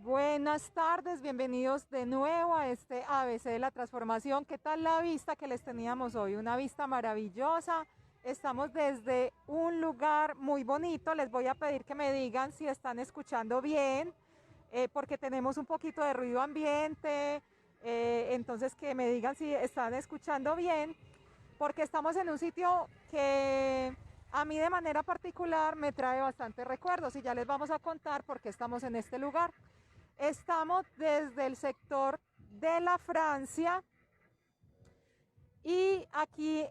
Buenas tardes, bienvenidos de nuevo a este ABC de la transformación. ¿Qué tal la vista que les teníamos hoy? Una vista maravillosa. Estamos desde un lugar muy bonito. Les voy a pedir que me digan si están escuchando bien, porque tenemos un poquito de ruido ambiente. Entonces que me digan si están escuchando bien, porque estamos en un sitio que a mí de manera particular me trae bastantes recuerdos y ya les vamos a contar por qué estamos en este lugar. Estamos desde el sector de la Francia y aquí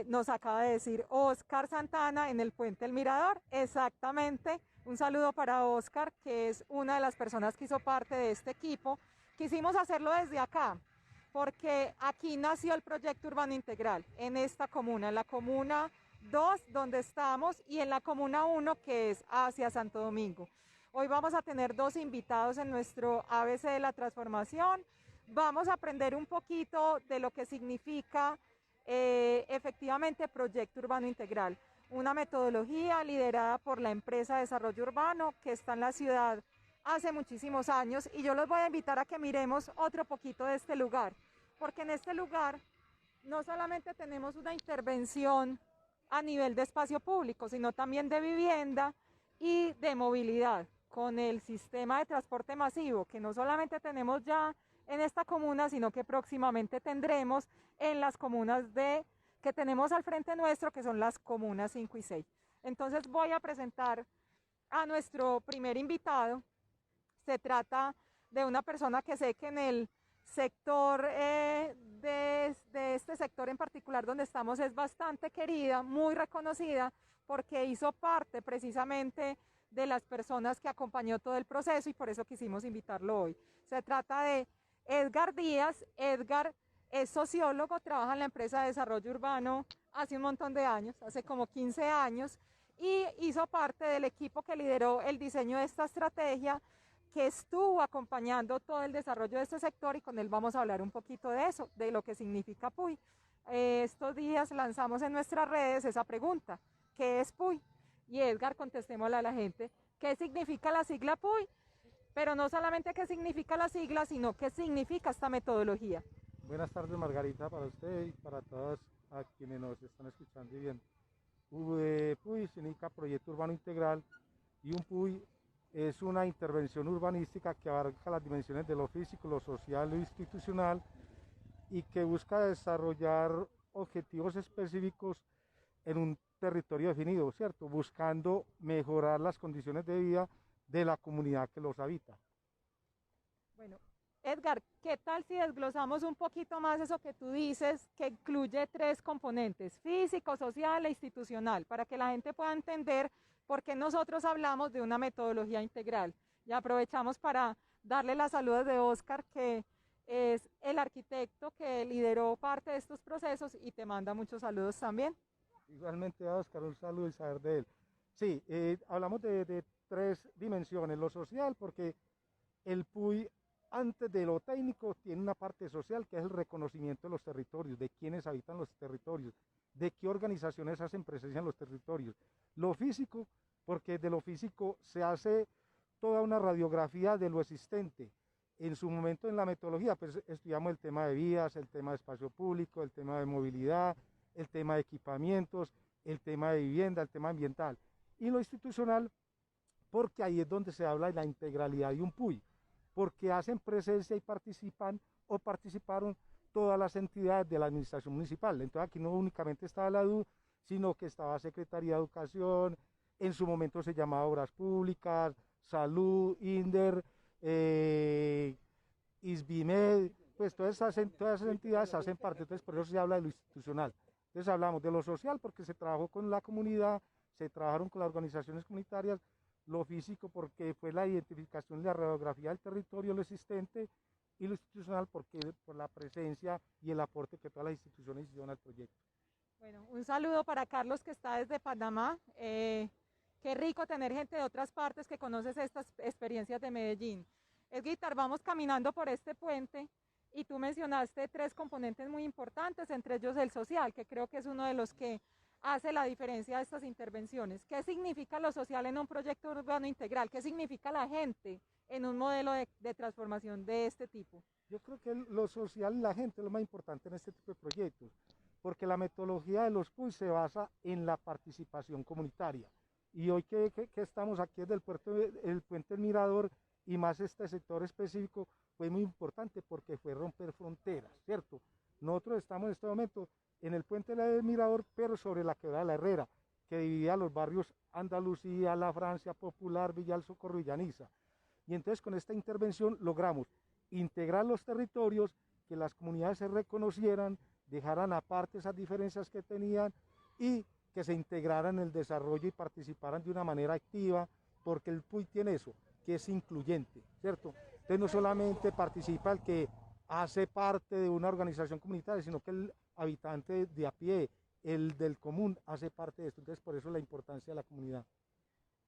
nos acaba de decir Oscar Santana en el Puente El Mirador. Exactamente, un saludo para Oscar, que es una de las personas que hizo parte de este equipo. Quisimos hacerlo desde acá, porque aquí nació el proyecto urbano integral, en esta comuna, en la comuna 2 donde estamos y en la comuna 1 que es hacia Santo Domingo. Hoy vamos a tener dos invitados en nuestro ABC de la transformación. Vamos a aprender un poquito de lo que significa efectivamente Proyecto Urbano Integral, una metodología liderada por la empresa de desarrollo urbano que está en la ciudad hace muchísimos años, y yo los voy a invitar a que miremos otro poquito de este lugar, porque en este lugar no solamente tenemos una intervención a nivel de espacio público, sino también de vivienda y de movilidad, con el sistema de transporte masivo, que no solamente tenemos ya en esta comuna, sino que próximamente tendremos en las comunas que tenemos al frente nuestro, que son las comunas 5 y 6. Entonces voy a presentar a nuestro primer invitado. Se trata de una persona que sé que en el sector de este sector en particular donde estamos es bastante querida, muy reconocida, porque hizo parte precisamente de las personas que acompañó todo el proceso y por eso quisimos invitarlo hoy. Se trata de Edgar Díaz. Edgar es sociólogo, trabaja en la empresa de desarrollo urbano hace un montón de años, hace como 15 años, y hizo parte del equipo que lideró el diseño de esta estrategia, que estuvo acompañando todo el desarrollo de este sector, y con él vamos a hablar un poquito de eso, de lo que significa PUI. Estos días lanzamos en nuestras redes esa pregunta: ¿qué es PUI? Y Edgar, contestémosle a la gente qué significa la sigla PUI, pero no solamente qué significa la sigla, sino qué significa esta metodología. Buenas tardes, Margarita, para usted y para todos a quienes nos están escuchando y viendo. PUI significa Proyecto Urbano Integral, y un PUI es una intervención urbanística que abarca las dimensiones de lo físico, lo social, lo institucional, y que busca desarrollar objetivos específicos en un territorio definido, ¿cierto? Buscando mejorar las condiciones de vida de la comunidad que los habita. Bueno, Edgar, ¿qué tal si desglosamos un poquito más eso que tú dices, que incluye tres componentes: físico, social e institucional, para que la gente pueda entender por qué nosotros hablamos de una metodología integral? Y aprovechamos para darle las saludos de Oscar, que es el arquitecto que lideró parte de estos procesos y te manda muchos saludos también. Igualmente a Oscar, un saludo y saber de él. Sí, hablamos de tres dimensiones: lo social, porque el PUI, antes de lo técnico, tiene una parte social, que es el reconocimiento de los territorios, de quienes habitan los territorios, de qué organizaciones hacen presencia en los territorios. Lo físico, porque de lo físico se hace toda una radiografía de lo existente. En su momento en la metodología, pues estudiamos el tema de vías, el tema de espacio público, el tema de movilidad, el tema de equipamientos, el tema de vivienda, el tema ambiental. Y lo institucional, porque ahí es donde se habla de la integralidad de un PUI, porque hacen presencia y participan o participaron todas las entidades de la administración municipal. Entonces aquí no únicamente estaba la DU, sino que estaba Secretaría de Educación, en su momento se llamaba Obras Públicas, Salud, INDER, ISBIMED, pues todas esas entidades hacen parte. Entonces por eso se habla de lo institucional. Entonces hablamos de lo social, porque se trabajó con la comunidad, se trabajaron con las organizaciones comunitarias; lo físico, porque fue la identificación y la radiografía del territorio, lo existente; y lo institucional, porque por la presencia y el aporte que todas las instituciones hicieron al proyecto. Bueno, un saludo para Carlos, que está desde Panamá. Qué rico tener gente de otras partes que conoces estas experiencias de Medellín. Edgar, vamos caminando por este puente y tú mencionaste tres componentes muy importantes, entre ellos el social, que creo que es uno de los que hace la diferencia de estas intervenciones. ¿Qué significa lo social en un proyecto urbano integral? ¿Qué significa la gente en un modelo de transformación de este tipo? Yo creo que lo social y la gente es lo más importante en este tipo de proyectos, porque la metodología de los PUI se basa en la participación comunitaria. Y hoy que estamos aquí desde el puente del Mirador y más este sector específico, fue muy importante porque fue romper fronteras, ¿cierto? Nosotros estamos en este momento en el puente del Mirador, pero sobre la quebrada de la Herrera, que dividía los barrios Andalucía, La Francia Popular, Villa del Socorro y Llaniza. Y entonces con esta intervención logramos integrar los territorios, que las comunidades se reconocieran, dejaran aparte esas diferencias que tenían y que se integraran en el desarrollo y participaran de una manera activa, porque el PUI tiene eso, que es incluyente, ¿cierto? Entonces no solamente participa el que hace parte de una organización comunitaria, sino que el habitante de a pie, el del común, hace parte de esto. Entonces por eso la importancia de la comunidad.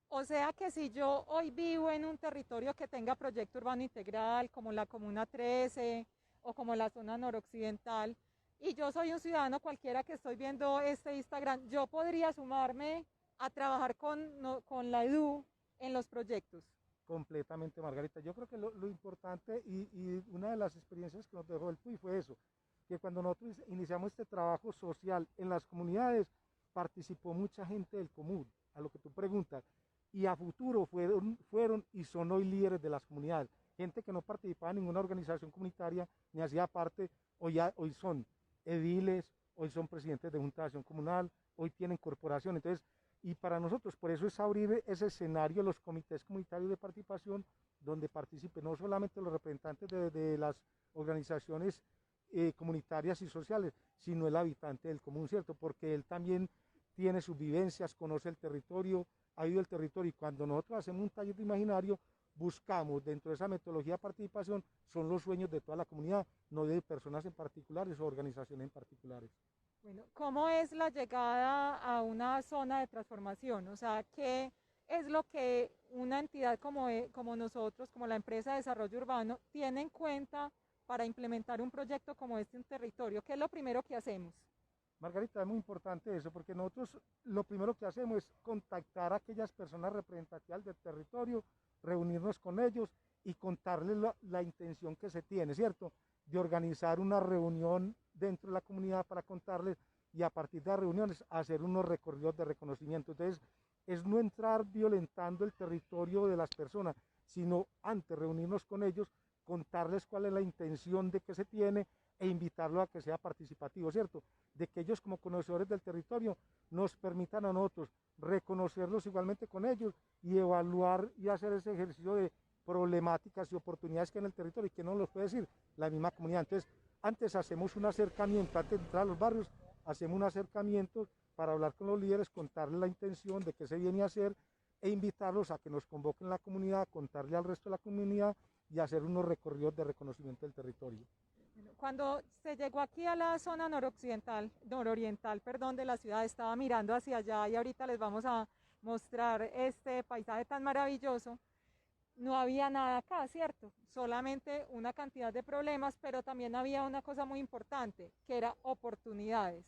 O sea que si yo hoy vivo en un territorio que tenga proyecto urbano integral, como la Comuna 13 o como la zona noroccidental, y yo soy un ciudadano cualquiera que estoy viendo este Instagram, yo podría sumarme a trabajar con la EDU en los proyectos. Completamente, Margarita. Yo creo que lo importante y una de las experiencias que nos dejó el PUI fue eso, que cuando nosotros iniciamos este trabajo social en las comunidades, participó mucha gente del común, a lo que tú preguntas, y a futuro fueron y son hoy líderes de las comunidades. Gente que no participaba en ninguna organización comunitaria ni hacía parte, hoy son ediles, hoy son presidentes de junta de acción comunal, hoy tienen corporación. Entonces, y para nosotros, por eso es abrir ese escenario, los comités comunitarios de participación, donde participen no solamente los representantes de las organizaciones comunitarias y sociales, sino el habitante del común, ¿cierto? Porque él también tiene sus vivencias, conoce el territorio, ha ido el territorio, y cuando nosotros hacemos un taller de imaginario, buscamos dentro de esa metodología de participación, son los sueños de toda la comunidad, no de personas en particulares o organizaciones en particulares. Bueno, ¿cómo es la llegada a una zona de transformación? O sea, ¿qué es lo que una entidad como nosotros, como la empresa de desarrollo urbano, tiene en cuenta para implementar un proyecto como este en territorio? ¿Qué es lo primero que hacemos? Margarita, es muy importante eso, porque nosotros lo primero que hacemos es contactar a aquellas personas representativas del territorio, reunirnos con ellos y contarles la intención que se tiene, ¿cierto? De organizar una reunión dentro de la comunidad para contarles, y a partir de las reuniones hacer unos recorridos de reconocimiento. Entonces, es no entrar violentando el territorio de las personas, sino antes reunirnos con ellos, contarles cuál es la intención de que se tiene e invitarlo a que sea participativo, ¿cierto? De que ellos como conocedores del territorio nos permitan a nosotros reconocerlos igualmente con ellos y evaluar y hacer ese ejercicio de problemáticas y oportunidades que hay en el territorio y que no los puede decir la misma comunidad. Entonces, antes hacemos un acercamiento, antes de entrar a los barrios, hacemos un acercamiento para hablar con los líderes, contarles la intención de qué se viene a hacer e invitarlos a que nos convoquen la comunidad, contarle al resto de la comunidad y hacer unos recorridos de reconocimiento del territorio. Cuando se llegó aquí a la zona nororiental, perdón, de la ciudad, estaba mirando hacia allá y ahorita les vamos a mostrar este paisaje tan maravilloso. No había nada acá, ¿cierto? Solamente una cantidad de problemas, pero también había una cosa muy importante, que era oportunidades.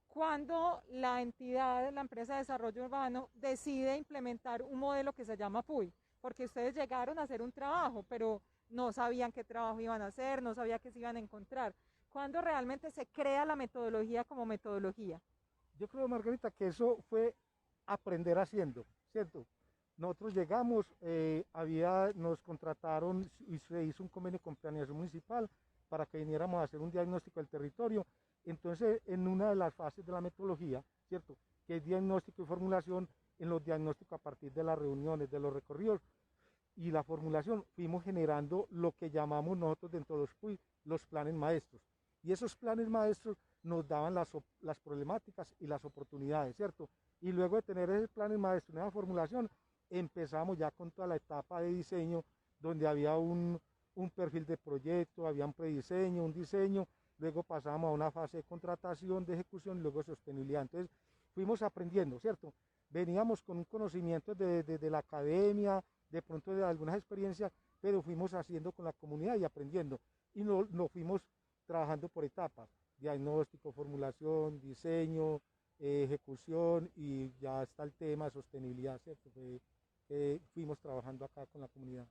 Cuando la entidad, la empresa de desarrollo urbano, decide implementar un modelo que se llama PUI, porque ustedes llegaron a hacer un trabajo, pero no sabían qué trabajo iban a hacer, no sabían qué se iban a encontrar. ¿Cuándo realmente se crea la metodología como metodología? Yo creo, Margarita, que eso fue aprender haciendo, ¿cierto? Nosotros llegamos, nos contrataron y se hizo un convenio con Planeación Municipal para que viniéramos a hacer un diagnóstico del territorio. Entonces, en una de las fases de la metodología, ¿cierto? Que es diagnóstico y formulación, en los diagnósticos a partir de las reuniones, de los recorridos y la formulación, fuimos generando lo que llamamos nosotros dentro de los PUI, los planes maestros. Y esos planes maestros nos daban las problemáticas y las oportunidades, ¿cierto? Y luego de tener esos planes maestros, una formulación, empezamos ya con toda la etapa de diseño, donde había un perfil de proyecto, había un prediseño, un diseño, luego pasamos a una fase de contratación, de ejecución y luego sostenibilidad. Entonces fuimos aprendiendo, ¿cierto? Veníamos con un conocimiento de la academia, de pronto de algunas experiencias, pero fuimos haciendo con la comunidad y aprendiendo. Y no fuimos trabajando por etapas, diagnóstico, formulación, diseño, ejecución, y ya está el tema de sostenibilidad, ¿cierto? Fuimos trabajando acá con la comunidad.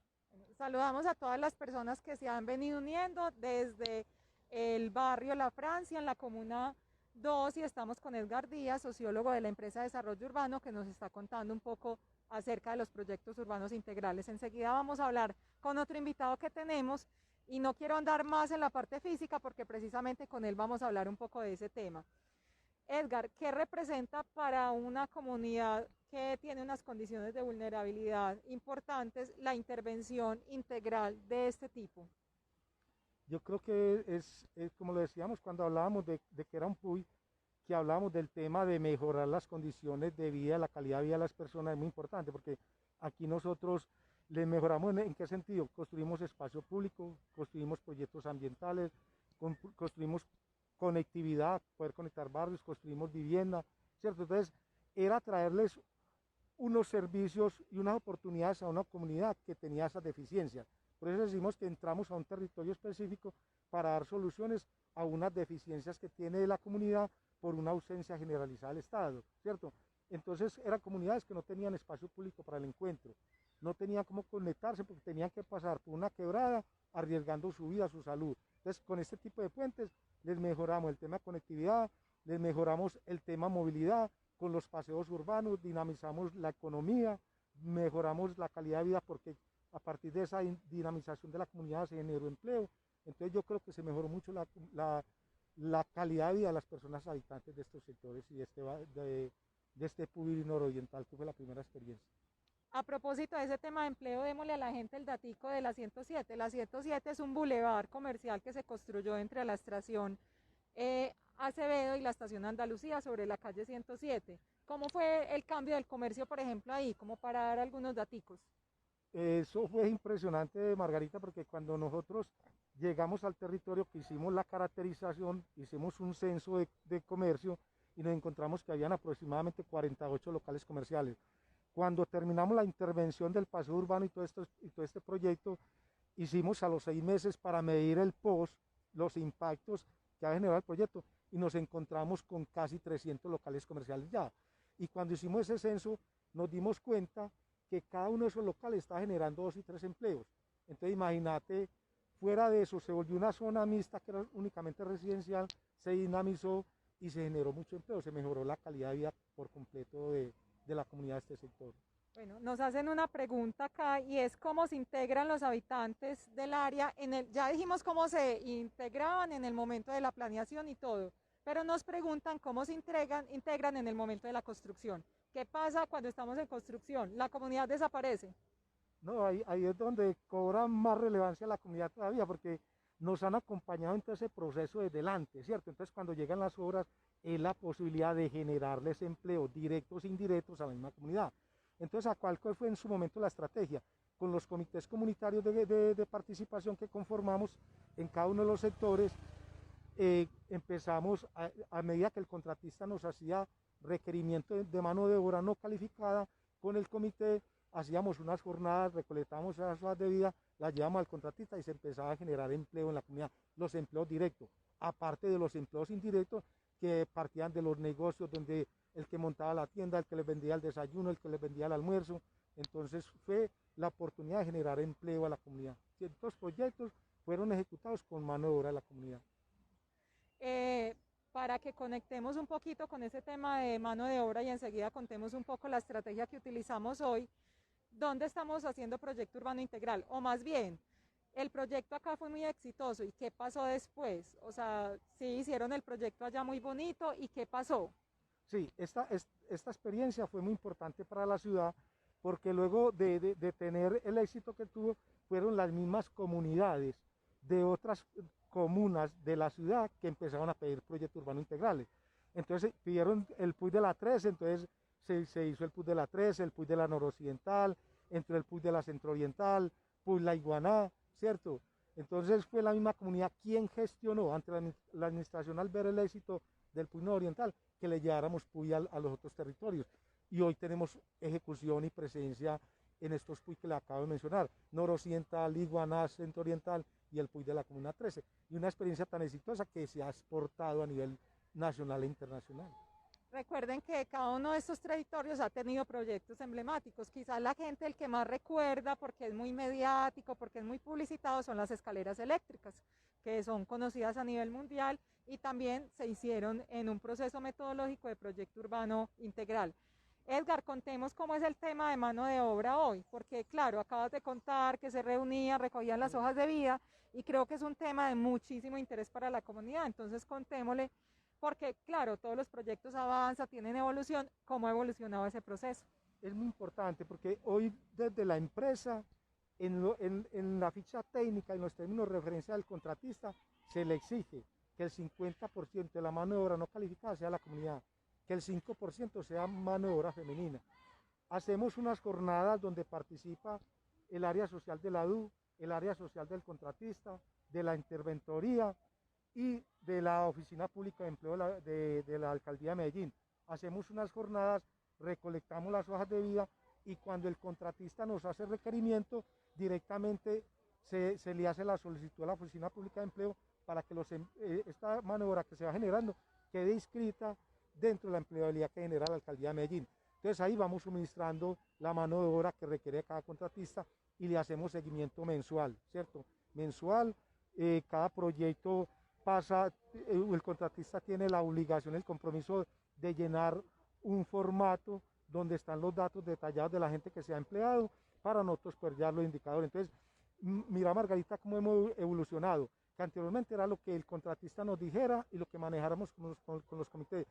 Saludamos a todas las personas que se han venido uniendo desde el barrio La Francia, en la comuna 2, y estamos con Edgar Díaz, sociólogo de la empresa de Desarrollo Urbano, que nos está contando un poco acerca de los proyectos urbanos integrales. Enseguida vamos a hablar con otro invitado que tenemos y no quiero andar más en la parte física porque precisamente con él vamos a hablar un poco de ese tema. Edgar, ¿qué representa para una comunidad que tiene unas condiciones de vulnerabilidad importantes la intervención integral de este tipo? Yo creo que es como lo decíamos cuando hablábamos de que era un PUI, que hablábamos del tema de mejorar las condiciones de vida, la calidad de vida de las personas, es muy importante, porque aquí nosotros les mejoramos en qué sentido, construimos espacio público, construimos proyectos ambientales, construimos conectividad, poder conectar barrios, construimos vivienda, ¿cierto? Entonces, era traerles unos servicios y unas oportunidades a una comunidad que tenía esas deficiencias. Por eso decimos que entramos a un territorio específico para dar soluciones a unas deficiencias que tiene la comunidad por una ausencia generalizada del Estado, ¿cierto? Entonces eran comunidades que no tenían espacio público para el encuentro, no tenían cómo conectarse porque tenían que pasar por una quebrada arriesgando su vida, su salud. Entonces con este tipo de puentes les mejoramos el tema de conectividad, les mejoramos el tema movilidad, con los paseos urbanos dinamizamos la economía, mejoramos la calidad de vida porque a partir de esa dinamización de la comunidad se generó empleo. Entonces yo creo que se mejoró mucho la calidad de vida de las personas habitantes de estos sectores y de este PUI nororiental, que fue la primera experiencia. A propósito de ese tema de empleo, démosle a la gente el datico de la 107. La 107 es un bulevar comercial que se construyó entre la estación Acevedo y la estación Andalucía sobre la calle 107. ¿Cómo fue el cambio del comercio, por ejemplo, ahí? Como para dar algunos daticos. Eso fue impresionante, Margarita, porque cuando nosotros llegamos al territorio, que hicimos la caracterización, hicimos un censo de comercio y nos encontramos que habían aproximadamente 48 locales comerciales. Cuando terminamos la intervención del paseo urbano y todo este proyecto, hicimos a los 6 meses para medir el post, los impactos que ha generado el proyecto, y nos encontramos con casi 300 locales comerciales ya. Y cuando hicimos ese censo, nos dimos cuenta que cada uno de esos locales está generando 2 y 3 empleos. Entonces imagínate, fuera de eso se volvió una zona mixta que era únicamente residencial, se dinamizó y se generó mucho empleo, se mejoró la calidad de vida por completo de la comunidad de este sector. Bueno, nos hacen una pregunta acá y es cómo se integran los habitantes del área ya dijimos cómo se integraban en el momento de la planeación y todo, pero nos preguntan cómo se integran en el momento de la construcción. ¿Qué pasa cuando estamos en construcción? La comunidad desaparece. No, ahí es donde cobra más relevancia la comunidad todavía, porque nos han acompañado en todo ese proceso desde delante, ¿cierto? Entonces cuando llegan las obras es la posibilidad de generarles empleo directos e indirectos a la misma comunidad. Entonces, ¿cuál fue en su momento la estrategia? Con los comités comunitarios de participación que conformamos en cada uno de los sectores, empezamos a medida que el contratista nos hacía requerimiento de mano de obra no calificada, con el comité hacíamos unas jornadas, recolectábamos esas hojas de vida, las llevamos al contratista y se empezaba a generar empleo en la comunidad, los empleos directos, aparte de los empleos indirectos que partían de los negocios donde el que montaba la tienda, el que les vendía el desayuno, el que les vendía el almuerzo. Entonces fue la oportunidad de generar empleo a la comunidad. Ciertos proyectos fueron ejecutados con mano de obra de la comunidad. Para que conectemos un poquito con ese tema de mano de obra y enseguida contemos un poco la estrategia que utilizamos hoy, ¿dónde estamos haciendo proyecto urbano integral? O más bien, el proyecto acá fue muy exitoso, ¿y qué pasó después? O sea, sí hicieron el proyecto allá muy bonito, ¿y qué pasó? Sí, esta experiencia fue muy importante para la ciudad porque luego de tener el éxito que tuvo, fueron las mismas comunidades de otras comunas de la ciudad que empezaron a pedir proyectos urbanos integrales. Entonces pidieron el PUI de la 13, entonces se hizo el PUI de la 13, el PUI de la noroccidental, entró el PUI de la centrooriental, PUI La Iguaná, ¿cierto? Entonces fue la misma comunidad quien gestionó ante la administración al ver el éxito del PUI nororiental, que le lleváramos PUI a los otros territorios. Y hoy tenemos ejecución y presencia en estos PUI que le acabo de mencionar, noroccidental, Iguaná, centrooriental y el PUI de la Comuna 13. Y una experiencia tan exitosa que se ha exportado a nivel nacional e internacional. Recuerden que cada uno de estos territorios ha tenido proyectos emblemáticos. Quizás la gente el que más recuerda porque es muy mediático, porque es muy publicitado, son las escaleras eléctricas, que son conocidas a nivel mundial y también se hicieron en un proceso metodológico de proyecto urbano integral. Edgar, contemos cómo es el tema de mano de obra hoy, porque claro, acabas de contar que se reunían, recogían las hojas de vida y creo que es un tema de muchísimo interés para la comunidad, entonces contémosle, porque claro, todos los proyectos avanzan, tienen evolución, ¿cómo ha evolucionado ese proceso? Es muy importante porque hoy desde la empresa, en la ficha técnica, en los términos de referencia del contratista, se le exige que el 50% de la mano de obra no calificada sea la comunidad, que el 5% sea mano de obra femenina. Hacemos unas jornadas donde participa el área social de la DU, el área social del contratista, de la interventoría y de la Oficina Pública de Empleo de la Alcaldía de Medellín. Hacemos unas jornadas, recolectamos las hojas de vida y cuando el contratista nos hace requerimiento, directamente se le hace la solicitud a la Oficina Pública de Empleo para que esta mano de obra que se va generando quede inscrita dentro de la empleabilidad que genera la Alcaldía de Medellín. Entonces ahí vamos suministrando la mano de obra que requiere cada contratista y le hacemos seguimiento mensual, ¿cierto? Mensual, cada proyecto pasa, el contratista tiene la obligación, el compromiso de llenar un formato donde están los datos detallados de la gente que se ha empleado para nosotros poder dar los indicadores. Entonces, mira Margarita cómo hemos evolucionado, que anteriormente era lo que el contratista nos dijera y lo que manejáramos con los comités.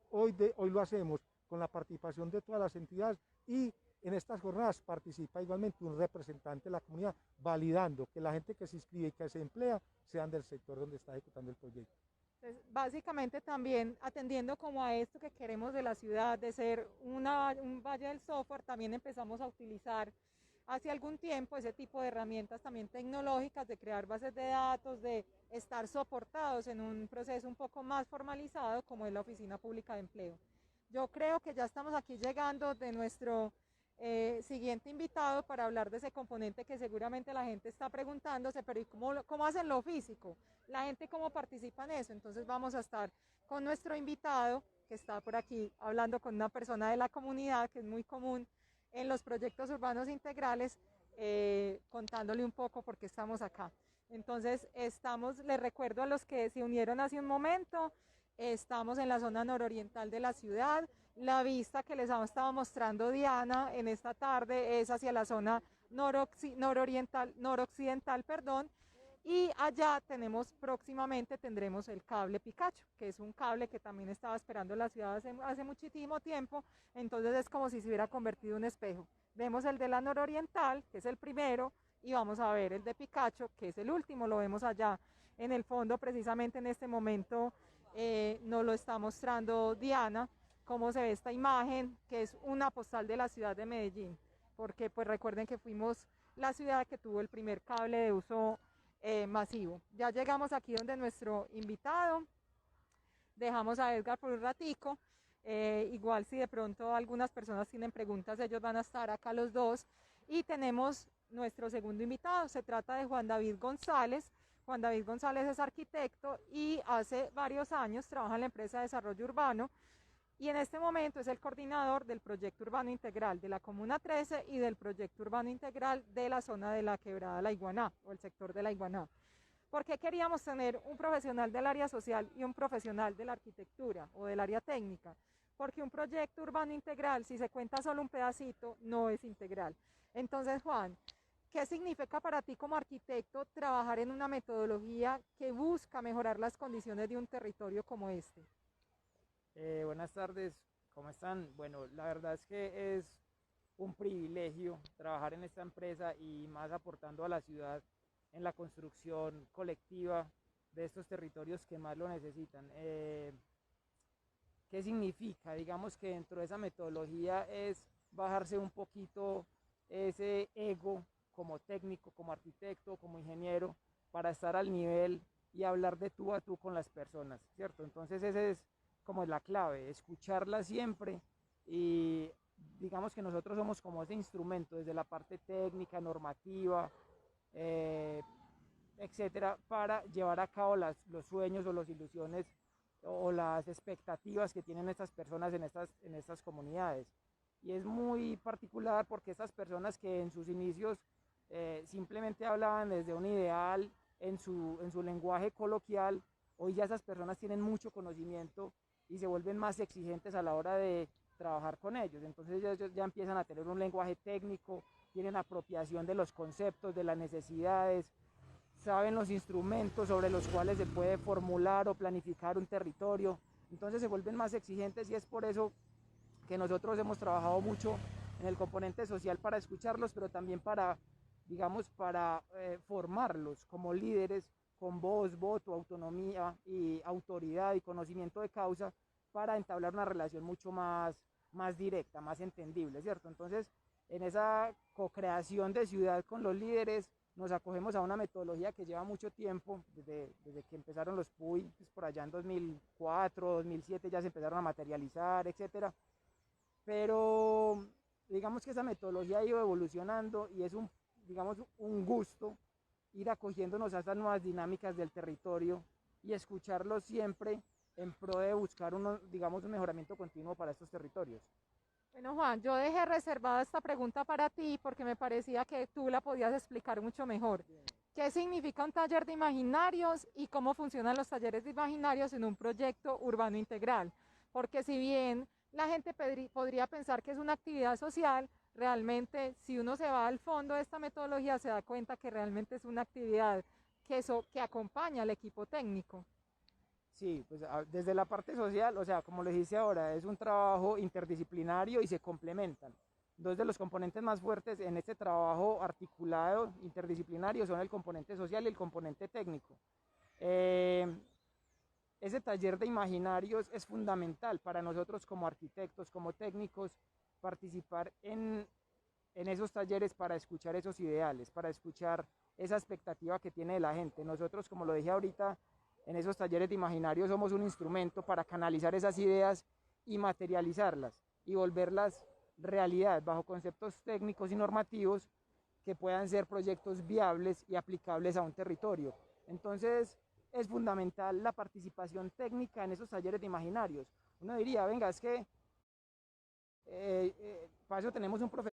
Hoy lo hacemos con la participación de todas las entidades y en estas jornadas participa igualmente un representante de la comunidad validando que la gente que se inscribe y que se emplea sean del sector donde está ejecutando el proyecto. Entonces, básicamente también atendiendo como a esto que queremos de la ciudad, de ser un valle del software, también empezamos a utilizar hace algún tiempo ese tipo de herramientas también tecnológicas, de crear bases de datos, de estar soportados en un proceso un poco más formalizado como es la Oficina Pública de Empleo. Yo creo que ya estamos aquí llegando de nuestro siguiente invitado para hablar de ese componente que seguramente la gente está preguntándose, pero ¿y cómo hacen lo físico? La gente cómo participa en eso. Entonces vamos a estar con nuestro invitado que está por aquí hablando con una persona de la comunidad que es muy común en los proyectos urbanos integrales, contándole un poco por qué estamos acá. Entonces les recuerdo a los que se unieron hace un momento, estamos en la zona nororiental de la ciudad. La vista que les ha estado mostrando Diana en esta tarde es hacia la zona noroccidental, perdón, y allá tendremos el cable Picacho, que es un cable que también estaba esperando la ciudad hace muchísimo tiempo, entonces es como si se hubiera convertido en un espejo. Vemos el de la nororiental, que es el primero, y vamos a ver el de Picacho, que es el último, lo vemos allá en el fondo, precisamente en este momento nos lo está mostrando Diana, cómo se ve esta imagen, que es una postal de la ciudad de Medellín, porque pues recuerden que fuimos la ciudad que tuvo el primer cable de uso masivo. Ya llegamos aquí donde nuestro invitado, dejamos a Edgar por un ratico, igual si de pronto algunas personas tienen preguntas, ellos van a estar acá los dos, y tenemos nuestro segundo invitado, se trata de Juan David González. Juan David González es arquitecto y hace varios años trabaja en la empresa de desarrollo urbano y en este momento es el coordinador del proyecto urbano integral de la Comuna 13 y del proyecto urbano integral de la zona de la Quebrada La Iguaná o el sector de La Iguaná. ¿Por qué queríamos tener un profesional del área social y un profesional de la arquitectura o del área técnica? Porque un proyecto urbano integral, si se cuenta solo un pedacito, no es integral. Entonces, Juan, ¿qué significa para ti como arquitecto trabajar en una metodología que busca mejorar las condiciones de un territorio como este? Buenas tardes, ¿cómo están? Bueno, la verdad es que es un privilegio trabajar en esta empresa y más aportando a la ciudad en la construcción colectiva de estos territorios que más lo necesitan. ¿Qué significa? Digamos que dentro de esa metodología es bajarse un poquito ese ego como técnico, como arquitecto, como ingeniero, para estar al nivel y hablar de tú a tú con las personas, ¿cierto? Entonces ese es como la clave, escucharla siempre y digamos que nosotros somos como ese instrumento desde la parte técnica, normativa, etcétera, para llevar a cabo los sueños o las ilusiones o las expectativas que tienen estas personas en estas comunidades. Y es muy particular porque estas personas que en sus inicios simplemente hablaban desde un ideal en su lenguaje coloquial, hoy ya esas personas tienen mucho conocimiento y se vuelven más exigentes a la hora de trabajar con ellos. Entonces ellos ya empiezan a tener un lenguaje técnico, tienen apropiación de los conceptos, de las necesidades, saben los instrumentos sobre los cuales se puede formular o planificar un territorio. Entonces se vuelven más exigentes y es por eso que nosotros hemos trabajado mucho en el componente social para escucharlos, pero también para, digamos, para formarlos como líderes con voz, voto, autonomía y autoridad y conocimiento de causa para entablar una relación mucho más directa, más entendible, ¿cierto? Entonces, en esa co-creación de ciudad con los líderes, nos acogemos a una metodología que lleva mucho tiempo, desde que empezaron los PUI, pues por allá en 2004, 2007 ya se empezaron a materializar, etcétera. Pero digamos que esa metodología ha ido evolucionando y es digamos, un gusto ir acogiéndonos a estas nuevas dinámicas del territorio y escucharlos siempre en pro de buscar digamos, un mejoramiento continuo para estos territorios. Bueno, Juan, yo dejé reservada esta pregunta para ti porque me parecía que tú la podías explicar mucho mejor. ¿Qué significa un taller de imaginarios y cómo funcionan los talleres de imaginarios en un proyecto urbano integral? Porque si bien la gente podría pensar que es una actividad social, realmente si uno se va al fondo de esta metodología se da cuenta que realmente es una actividad que acompaña al equipo técnico. Sí, pues desde la parte social, o sea, como les dije ahora, es un trabajo interdisciplinario y se complementan. Dos de los componentes más fuertes en este trabajo articulado interdisciplinario son el componente social y el componente técnico. Ese taller de imaginarios es fundamental para nosotros como arquitectos, como técnicos, participar en esos talleres para escuchar esos ideales, para escuchar esa expectativa que tiene la gente. Nosotros, como lo dije ahorita, en esos talleres de imaginarios somos un instrumento para canalizar esas ideas y materializarlas y volverlas realidad bajo conceptos técnicos y normativos que puedan ser proyectos viables y aplicables a un territorio. Entonces es fundamental la participación técnica en esos talleres de imaginarios. Uno diría, venga, es que para eso tenemos un profesional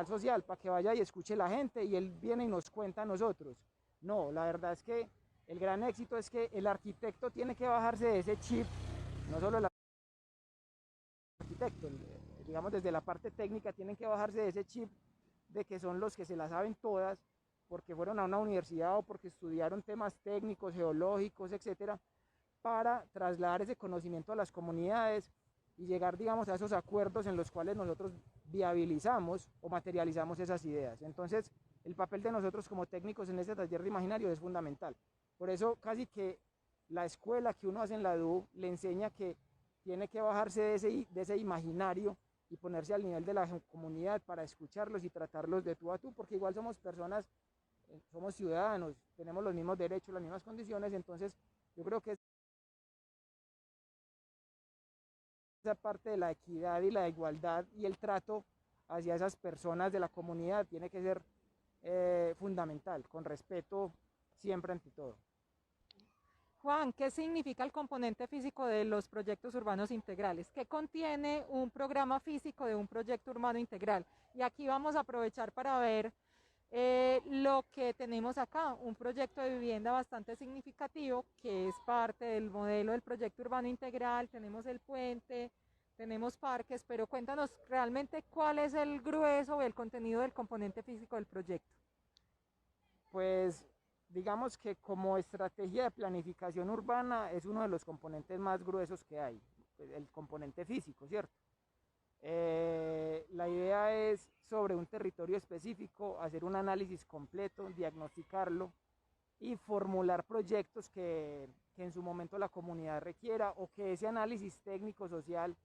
social, para que vaya y escuche la gente y él viene y nos cuenta a nosotros. No, la verdad es que el gran éxito es que el arquitecto tiene que bajarse de ese chip, no solo el arquitecto, digamos desde la parte técnica tienen que bajarse de ese chip de que son los que se la saben todas porque fueron a una universidad o porque estudiaron temas técnicos, geológicos, etcétera, para trasladar ese conocimiento a las comunidades y llegar, digamos, a esos acuerdos en los cuales nosotros viabilizamos o materializamos esas ideas. Entonces, el papel de nosotros como técnicos en este taller de imaginario es fundamental. Por eso, casi que la escuela que uno hace en la DU le enseña que tiene que bajarse de ese imaginario y ponerse al nivel de la comunidad para escucharlos y tratarlos de tú a tú, porque igual somos personas, somos ciudadanos, tenemos los mismos derechos, las mismas condiciones, entonces yo creo que esa parte de la equidad y la igualdad y el trato hacia esas personas de la comunidad tiene que ser fundamental, con respeto siempre ante todo. Juan, ¿qué significa el componente físico de los proyectos urbanos integrales? ¿Qué contiene un programa físico de un proyecto urbano integral? Y aquí vamos a aprovechar para ver lo que tenemos acá, un proyecto de vivienda bastante significativo que es parte del modelo del proyecto urbano integral. Tenemos el puente, tenemos parques, pero cuéntanos realmente cuál es el grueso o el contenido del componente físico del proyecto. Pues digamos que como estrategia de planificación urbana es uno de los componentes más gruesos que hay, el componente físico, ¿cierto? La idea es sobre un territorio específico, hacer un análisis completo, diagnosticarlo y formular proyectos que en su momento la comunidad requiera o que ese análisis técnico social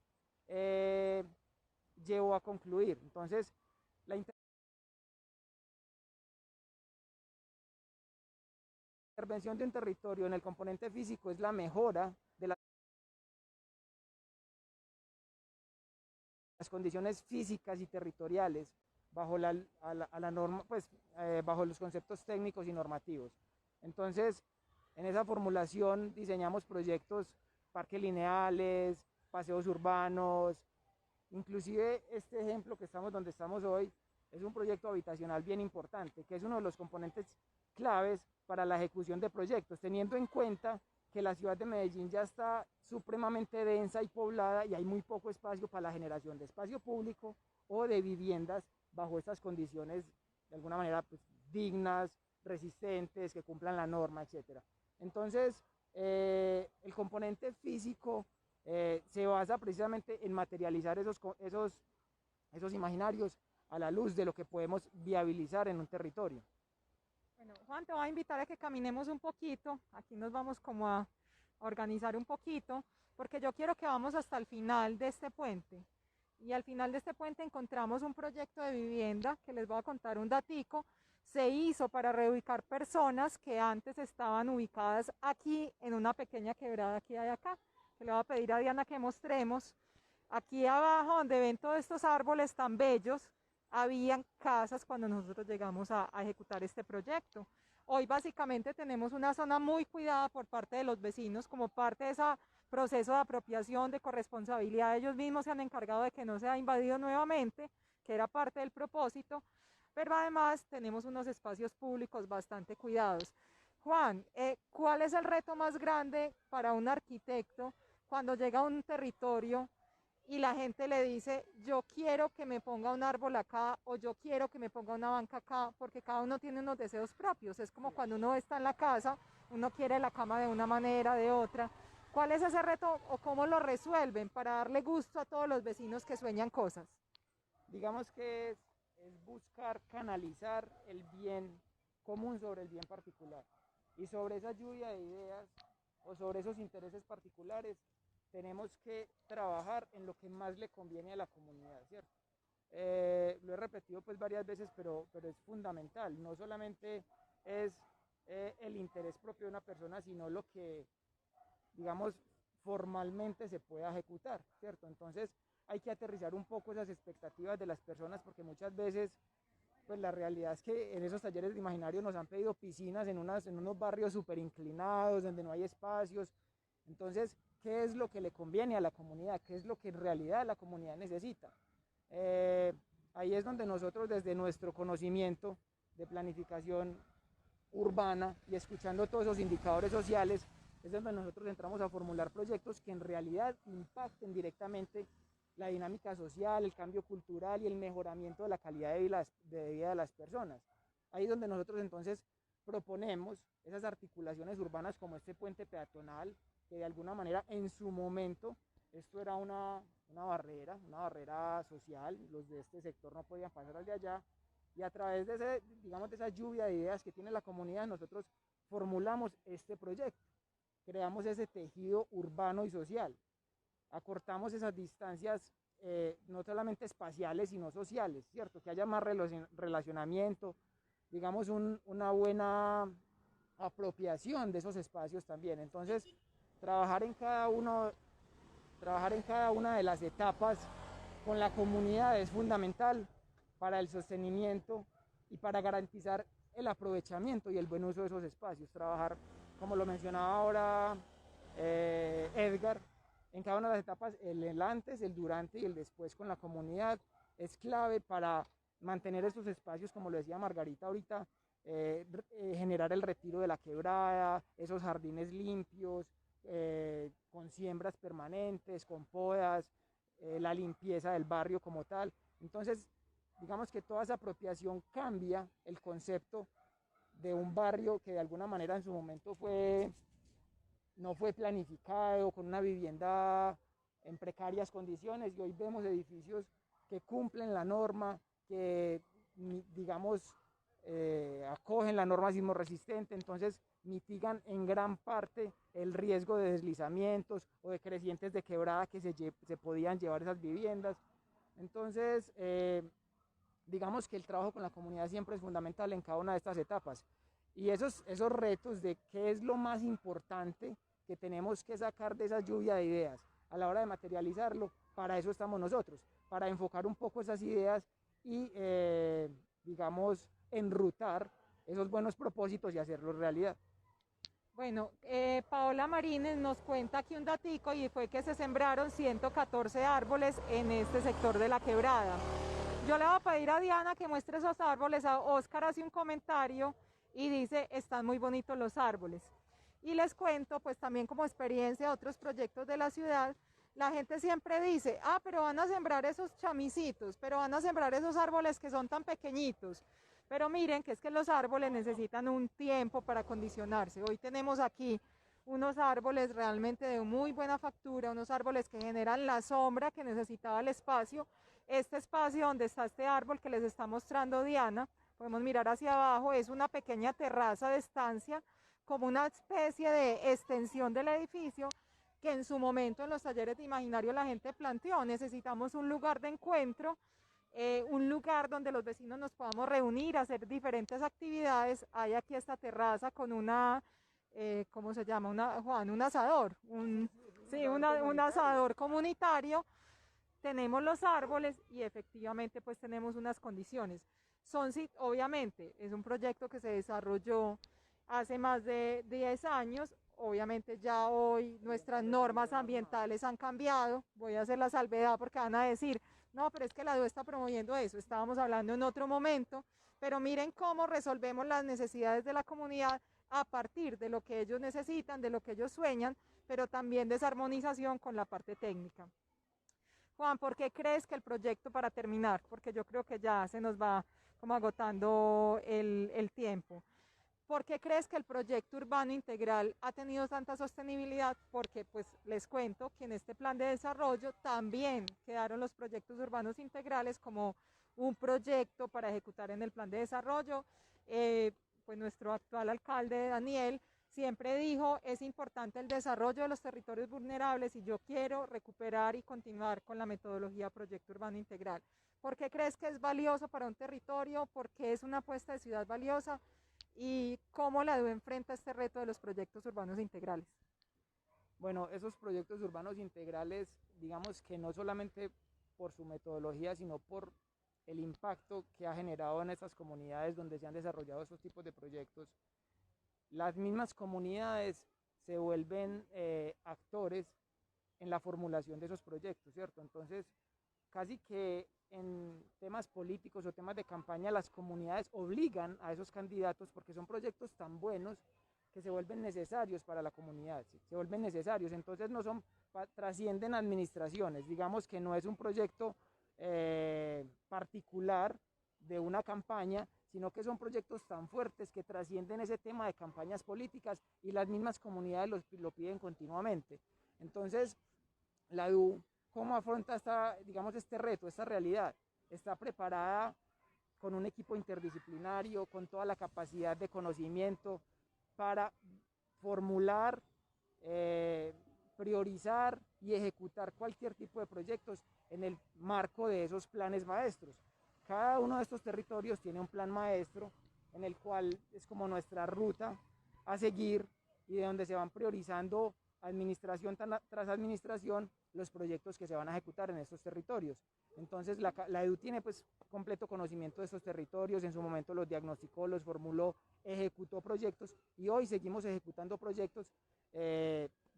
llevó a concluir. Entonces, la intervención de un territorio en el componente físico es la mejora de las condiciones físicas y territoriales a la norma, pues bajo los conceptos técnicos y normativos. Entonces, en esa formulación diseñamos proyectos, parques lineales, paseos urbanos, inclusive este ejemplo que estamos donde estamos hoy es un proyecto habitacional bien importante, que es uno de los componentes claves para la ejecución de proyectos, teniendo en cuenta que la ciudad de Medellín ya está supremamente densa y poblada y hay muy poco espacio para la generación de espacio público o de viviendas bajo estas condiciones de alguna manera pues, dignas, resistentes, que cumplan la norma, etc. Entonces, el componente físico se basa precisamente en materializar esos imaginarios a la luz de lo que podemos viabilizar en un territorio. Bueno, Juan, te voy a invitar a que caminemos un poquito. Aquí nos vamos como a organizar un poquito, porque yo quiero que vamos hasta el final de este puente. Y al final de este puente encontramos un proyecto de vivienda que les voy a contar un datico. Se hizo para reubicar personas que antes estaban ubicadas aquí en una pequeña quebrada que hay acá, que le voy a pedir a Diana que mostremos. Aquí abajo, donde ven todos estos árboles tan bellos, habían casas cuando nosotros llegamos a ejecutar este proyecto. Hoy básicamente tenemos una zona muy cuidada por parte de los vecinos como parte de ese proceso de apropiación, de corresponsabilidad. Ellos mismos se han encargado de que no sea invadido nuevamente, que era parte del propósito, pero además tenemos unos espacios públicos bastante cuidados. Juan, ¿cuál es el reto más grande para un arquitecto cuando llega a un territorio y la gente le dice, yo quiero que me ponga un árbol acá o yo quiero que me ponga una banca acá, porque cada uno tiene unos deseos propios? Es como cuando uno está en la casa, uno quiere la cama de una manera, de otra. ¿Cuál es ese reto o cómo lo resuelven para darle gusto a todos los vecinos que sueñan cosas? Digamos que es buscar canalizar el bien común sobre el bien particular. Y sobre esa lluvia de ideas o sobre esos intereses particulares, tenemos que trabajar en lo que más le conviene a la comunidad, ¿cierto? Lo he repetido pues varias veces, pero es fundamental. No solamente es el interés propio de una persona, sino lo que, digamos, formalmente se pueda ejecutar, ¿cierto? Entonces hay que aterrizar un poco esas expectativas de las personas, porque muchas veces pues la realidad es que en esos talleres de imaginario nos han pedido piscinas en unos barrios súper inclinados, donde no hay espacios. Entonces, ¿qué es lo que le conviene a la comunidad? ¿Qué es lo que en realidad la comunidad necesita? Ahí es donde nosotros, desde nuestro conocimiento de planificación urbana y escuchando todos esos indicadores sociales, es donde nosotros entramos a formular proyectos que en realidad impacten directamente la dinámica social, el cambio cultural y el mejoramiento de la calidad de vida de las personas. Ahí es donde nosotros entonces proponemos esas articulaciones urbanas como este puente peatonal, que de alguna manera en su momento esto era una barrera social, los de este sector no podían pasar al de allá, y a través de de esa lluvia de ideas que tiene la comunidad, nosotros formulamos este proyecto, creamos ese tejido urbano y social, acortamos esas distancias no solamente espaciales sino sociales, ¿cierto? Que haya más relacionamiento, digamos una buena apropiación de esos espacios también. Entonces, trabajar en cada una de las etapas con la comunidad es fundamental para el sostenimiento y para garantizar el aprovechamiento y el buen uso de esos espacios. Trabajar, como lo mencionaba ahora Edgar, en cada una de las etapas, el antes, el durante y el después con la comunidad es clave para mantener esos espacios, como lo decía Margarita ahorita, generar el retiro de la quebrada, esos jardines limpios, con siembras permanentes, con podas, la limpieza del barrio como tal. Entonces, digamos que toda esa apropiación cambia el concepto de un barrio que de alguna manera en su momento no fue planificado, con una vivienda en precarias condiciones, y hoy vemos edificios que cumplen la norma, que digamos acogen la norma sismo resistente, entonces mitigan en gran parte el riesgo de deslizamientos o de crecientes de quebrada que se podían llevar esas viviendas. Entonces, digamos que el trabajo con la comunidad siempre es fundamental en cada una de estas etapas. Y esos retos de qué es lo más importante que tenemos que sacar de esa lluvia de ideas a la hora de materializarlo, para eso estamos nosotros, para enfocar un poco esas ideas y, digamos, enrutar esos buenos propósitos y hacerlos realidad. Bueno, Paola Marínez nos cuenta aquí un datico y fue que se sembraron 114 árboles en este sector de la quebrada. Yo le voy a pedir a Diana que muestre esos árboles. A Oscar hace un comentario y dice, están muy bonitos los árboles. Y les cuento, pues también como experiencia de otros proyectos de la ciudad, la gente siempre dice, pero van a sembrar esos chamicitos, pero van a sembrar esos árboles que son tan pequeñitos. Pero miren que es que los árboles necesitan un tiempo para condicionarse. Hoy tenemos aquí unos árboles realmente de muy buena factura, unos árboles que generan la sombra que necesitaba el espacio. Este espacio donde está este árbol que les está mostrando Diana, podemos mirar hacia abajo, es una pequeña terraza de estancia, como una especie de extensión del edificio que en su momento en los talleres de imaginario la gente planteó. Necesitamos un lugar de encuentro, un lugar donde los vecinos nos podamos reunir, hacer diferentes actividades. Hay aquí esta terraza con una, ¿cómo se llama? Un asador, un asador comunitario. Tenemos los árboles y efectivamente pues tenemos unas condiciones. Obviamente es un proyecto que se desarrolló hace más de 10 años. Obviamente ya hoy nuestras normas ambientales han cambiado. Voy a hacer la salvedad porque van a decir, no, pero es que la DUE está promoviendo eso. Estábamos hablando en otro momento, pero miren cómo resolvemos las necesidades de la comunidad a partir de lo que ellos necesitan, de lo que ellos sueñan, pero también desarmonización con la parte técnica. Juan, ¿por qué crees que el proyecto, para terminar, porque yo creo que ya se nos va como agotando el tiempo, ¿por qué crees que el proyecto urbano integral ha tenido tanta sostenibilidad? Porque pues les cuento que en este plan de desarrollo también quedaron los proyectos urbanos integrales como un proyecto para ejecutar en el plan de desarrollo. Pues nuestro actual alcalde, Daniel, siempre dijo, es importante el desarrollo de los territorios vulnerables y yo quiero recuperar y continuar con la metodología proyecto urbano integral. ¿Por qué crees que es valioso para un territorio? ¿Por qué es una apuesta de ciudad valiosa? ¿Y cómo la DUE enfrenta este reto de los proyectos urbanos integrales? Bueno, esos proyectos urbanos integrales, digamos que no solamente por su metodología, sino por el impacto que ha generado en estas comunidades donde se han desarrollado esos tipos de proyectos, las mismas comunidades se vuelven actores en la formulación de esos proyectos, ¿cierto? Entonces, casi que en temas políticos o temas de campaña, las comunidades obligan a esos candidatos porque son proyectos tan buenos que se vuelven necesarios para la comunidad, ¿sí? Se vuelven necesarios, entonces no son, trascienden administraciones, digamos que no es un proyecto particular de una campaña, sino que son proyectos tan fuertes que trascienden ese tema de campañas políticas y las mismas comunidades lo piden continuamente. Entonces, la DU, ¿cómo afronta digamos, este reto, esta realidad? Está preparada con un equipo interdisciplinario, con toda la capacidad de conocimiento para formular, priorizar y ejecutar cualquier tipo de proyectos en el marco de esos planes maestros. Cada uno de estos territorios tiene un plan maestro en el cual es como nuestra ruta a seguir y de donde se van priorizando administración tras administración los proyectos que se van a ejecutar en estos territorios. Entonces la EDU tiene pues completo conocimiento de estos territorios, en su momento los diagnosticó, los formuló, ejecutó proyectos y hoy seguimos ejecutando proyectos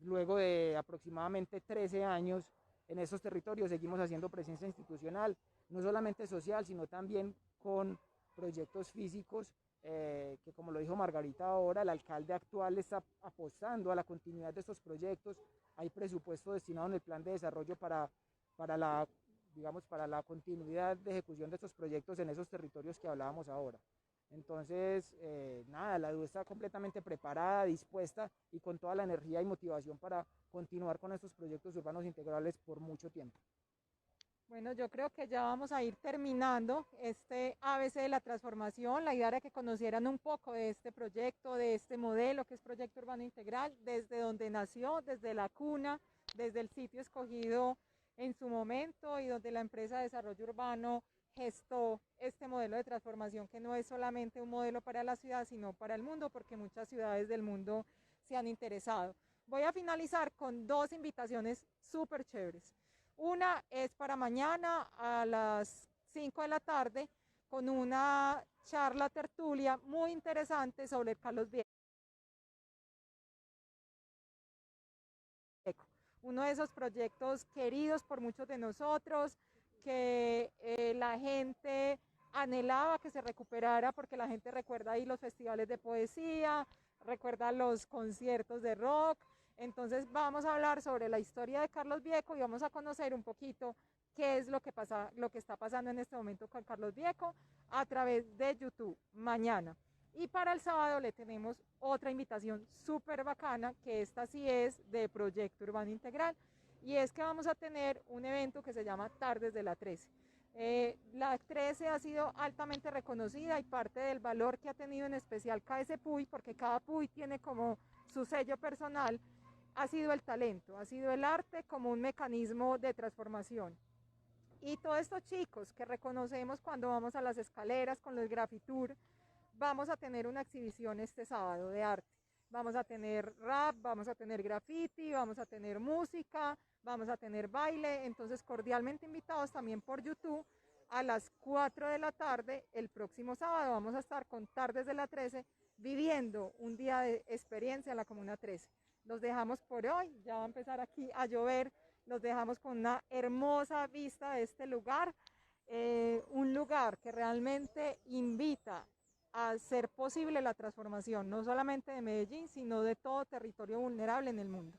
luego de aproximadamente 13 años en estos territorios. Seguimos haciendo presencia institucional, no solamente social, sino también con proyectos físicos, que como lo dijo Margarita ahora, el alcalde actual está apostando a la continuidad de estos proyectos. Hay presupuesto destinado en el plan de desarrollo para la continuidad de ejecución de estos proyectos en esos territorios que hablábamos ahora. Entonces, nada, la DU está completamente preparada, dispuesta y con toda la energía y motivación para continuar con estos proyectos urbanos integrales por mucho tiempo. Bueno, yo creo que ya vamos a ir terminando este ABC de la transformación. La idea era que conocieran un poco de este proyecto, de este modelo que es Proyecto Urbano Integral, desde donde nació, desde la cuna, desde el sitio escogido en su momento y donde la empresa de desarrollo urbano gestó este modelo de transformación que no es solamente un modelo para la ciudad, sino para el mundo, porque muchas ciudades del mundo se han interesado. Voy a finalizar con dos invitaciones súper chéveres. Una es para mañana a las 5 de la tarde con una charla tertulia muy interesante sobre Carlos Vieco. Uno de esos proyectos queridos por muchos de nosotros, que la gente anhelaba que se recuperara porque la gente recuerda ahí los festivales de poesía, recuerda los conciertos de rock. Entonces vamos a hablar sobre la historia de Carlos Vieco y vamos a conocer un poquito qué es lo que está pasando en este momento con Carlos Vieco a través de YouTube mañana. Y para el sábado le tenemos otra invitación súper bacana, que esta sí es de Proyecto Urbano Integral, y es que vamos a tener un evento que se llama Tardes de la 13. La 13 ha sido altamente reconocida y parte del valor que ha tenido en especial KS Puy, porque cada Puy tiene como su sello personal, ha sido el talento, ha sido el arte como un mecanismo de transformación. Y todos estos chicos que reconocemos cuando vamos a las escaleras con los grafitour, vamos a tener una exhibición este sábado de arte. Vamos a tener rap, vamos a tener graffiti, vamos a tener música, vamos a tener baile. Entonces, cordialmente invitados también por YouTube a las 4 de la tarde el próximo sábado. Vamos a estar con Tardes de la 13 viviendo un día de experiencia en la Comuna 13. Los dejamos por hoy, ya va a empezar aquí a llover. Los dejamos con una hermosa vista de este lugar, un lugar que realmente invita a hacer posible la transformación, no solamente de Medellín, sino de todo territorio vulnerable en el mundo.